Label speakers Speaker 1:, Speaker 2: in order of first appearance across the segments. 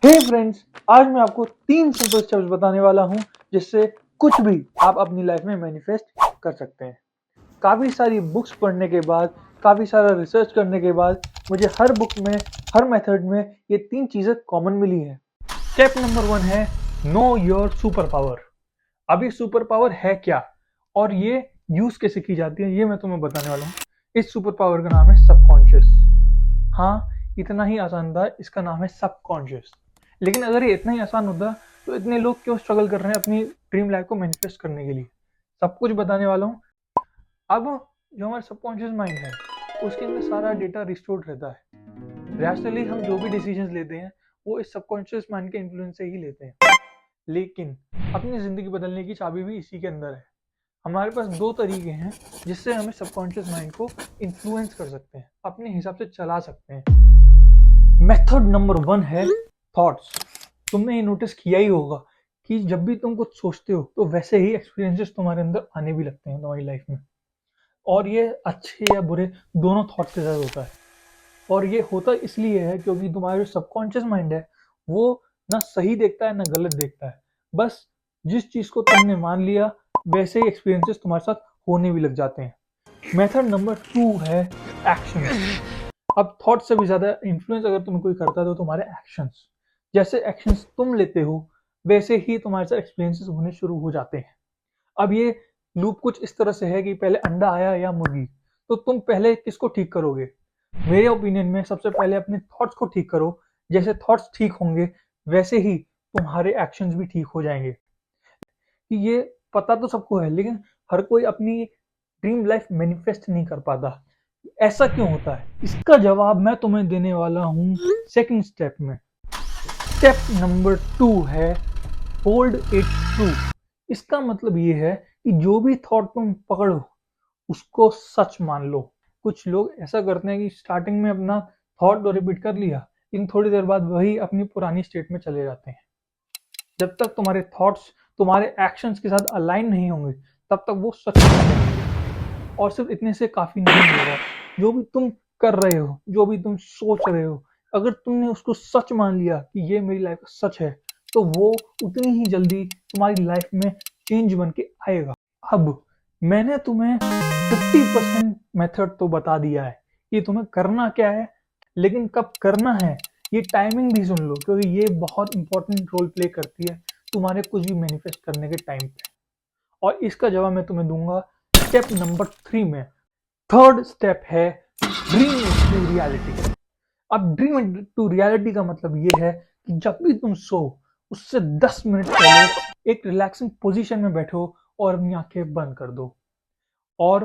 Speaker 1: हे friends, आज मैं आपको 3 सिंपल स्टेप्स बताने वाला हूँ जिससे कुछ भी आप अपनी लाइफ में मैनिफेस्ट कर सकते हैं। काफ़ी सारी बुक्स पढ़ने के बाद, काफ़ी सारा रिसर्च करने के बाद मुझे हर बुक में, हर मेथड में ये 3 चीज़ें कॉमन मिली हैं। स्टेप नंबर 1 है नो योर सुपर पावर। अब ये सुपर पावर है क्या और ये यूज़ कैसे की जाती है, ये मैं तुम्हें बताने वाला हूँ। इस सुपर पावर का नाम है सबकॉन्शियस। हाँ, इतना ही आसान था, इसका नाम है सबकॉन्शियस। लेकिन अगर ये इतना ही आसान होता तो इतने लोग क्यों स्ट्रगल कर रहे हैं अपनी ड्रीम लाइफ को मैनिफेस्ट करने के लिए। सब कुछ बताने वाला हूँ। अब जो हमारा सबकॉन्शियस माइंड है उसके अंदर सारा डेटा रिस्टोर्ड रहता है। रैशनली हम जो भी डिसीजंस लेते हैं वो इस सबकॉन्शियस माइंड के इन्फ्लुएंस से ही लेते हैं। लेकिन अपनी ज़िंदगी बदलने की चाबी भी इसी के अंदर है। हमारे पास 2 तरीके हैं जिससे हमें सबकॉन्शियस माइंड को इन्फ्लुएंस कर सकते हैं, अपने हिसाब से चला सकते हैं। मेथड नंबर 1 है थॉट्स। तुमने ये नोटिस किया ही होगा कि जब भी तुम कुछ सोचते हो तो वैसे ही एक्सपीरियंसेस तुम्हारे अंदर आने भी लगते हैं तुम्हारी लाइफ में। और ये अच्छे या बुरे दोनों थॉट्स के साथ होता है। और ये होता इसलिए है क्योंकि तुम्हारा जो सबकॉन्शियस माइंड है वो ना सही देखता है ना गलत देखता है। बस जिस चीज़ को तुमने मान लिया वैसे ही एक्सपीरियंसेस तुम्हारे साथ होने भी लग जाते हैं। मेथड नंबर 2 है एक्शन। अब थॉट से भी ज़्यादा इन्फ्लुएंस अगर तुम्हें कोई करता है तो तुम्हारे एक्शंस। जैसे एक्शंस तुम लेते हो वैसे ही तुम्हारे साथ एक्सपीरियंसेस होने शुरू हो जाते हैं। अब ये लूप कुछ इस तरह से है कि पहले अंडा आया या मुर्गी, तो तुम पहले किसको ठीक करोगे? मेरे ओपिनियन में सबसे पहले अपने थॉट्स को ठीक करो। जैसे थॉट्स ठीक होंगे वैसे ही तुम्हारे एक्शंस भी ठीक हो जाएंगे। कि ये पता तो सबको है लेकिन हर कोई अपनी ड्रीम लाइफ मैनिफेस्ट नहीं कर पाता। ऐसा क्यों होता है? इसका जवाब मैं तुम्हें देने वाला हूँ सेकंड स्टेप में। स्टेप नंबर 2 है होल्ड इट ट्रू। इसका मतलब ये है कि जो भी थॉट तुम पकड़ो उसको सच मान लो। कुछ लोग ऐसा करते हैं कि स्टार्टिंग में अपना थॉट तो रिपीट कर लिया लेकिन थोड़ी देर बाद वही अपनी पुरानी स्टेट में चले जाते हैं। जब तक तुम्हारे थॉट्स तुम्हारे एक्शंस के साथ अलाइन नहीं होंगे तब तक वो सच नहीं बनेंगे। और सिर्फ इतने से काफ़ी नहीं होगा। जो भी तुम कर रहे हो, जो भी तुम सोच रहे हो, अगर तुमने उसको सच मान लिया कि ये मेरी लाइफ का सच है तो वो उतनी ही जल्दी तुम्हारी लाइफ में चेंज बन के आएगा। अब मैंने तुम्हें 50% मेथड तो बता दिया है कि तुम्हें करना क्या है, लेकिन कब करना है ये टाइमिंग भी सुन लो क्योंकि ये बहुत इंपॉर्टेंट रोल प्ले करती है तुम्हारे कुछ भी मैनिफेस्ट करने के टाइम पे। और इसका जवाब मैं तुम्हें दूंगा स्टेप नंबर 3 में। थर्ड स्टेप है ड्रीम टू रियलिटी। अब ड्रीम टू रियलिटी का मतलब ये है कि जब भी तुम सो उससे 10 मिनट पहले एक रिलैक्सिंग पोजीशन में बैठो और अपनी आंखें बंद कर दो और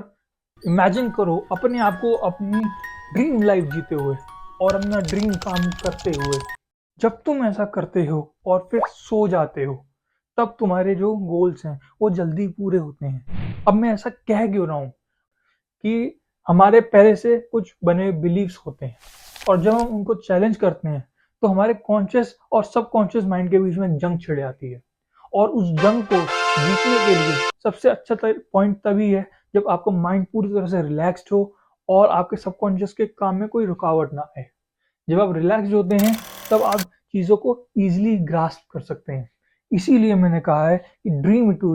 Speaker 1: इमेजिन करो अपने आप को अपनी ड्रीम लाइफ जीते हुए और अपना ड्रीम काम करते हुए। जब तुम ऐसा करते हो और फिर सो जाते हो तब तुम्हारे जो गोल्स हैं वो जल्दी पूरे होते हैं। अब मैं ऐसा कह क्यों रहा हूँ कि हमारे पहले से कुछ बने बिलीव्स होते हैं और जब हम उनको चैलेंज करते हैं तो हमारे कॉन्शियस और सबकॉन्शियस माइंड के बीच में जंग छिड़ जाती है। और उस जंग को जीतने के लिए सबसे अच्छा पॉइंट तभी है जब आपका माइंड पूरी तरह से रिलैक्स्ड हो और आपके सबकॉन्शियस के काम में कोई रुकावट ना आए। जब आप रिलैक्स्ड होते हैं तब आप चीज़ों को ईजिली ग्रास्प कर सकते हैं। इसीलिए मैंने कहा है कि ड्रीम टू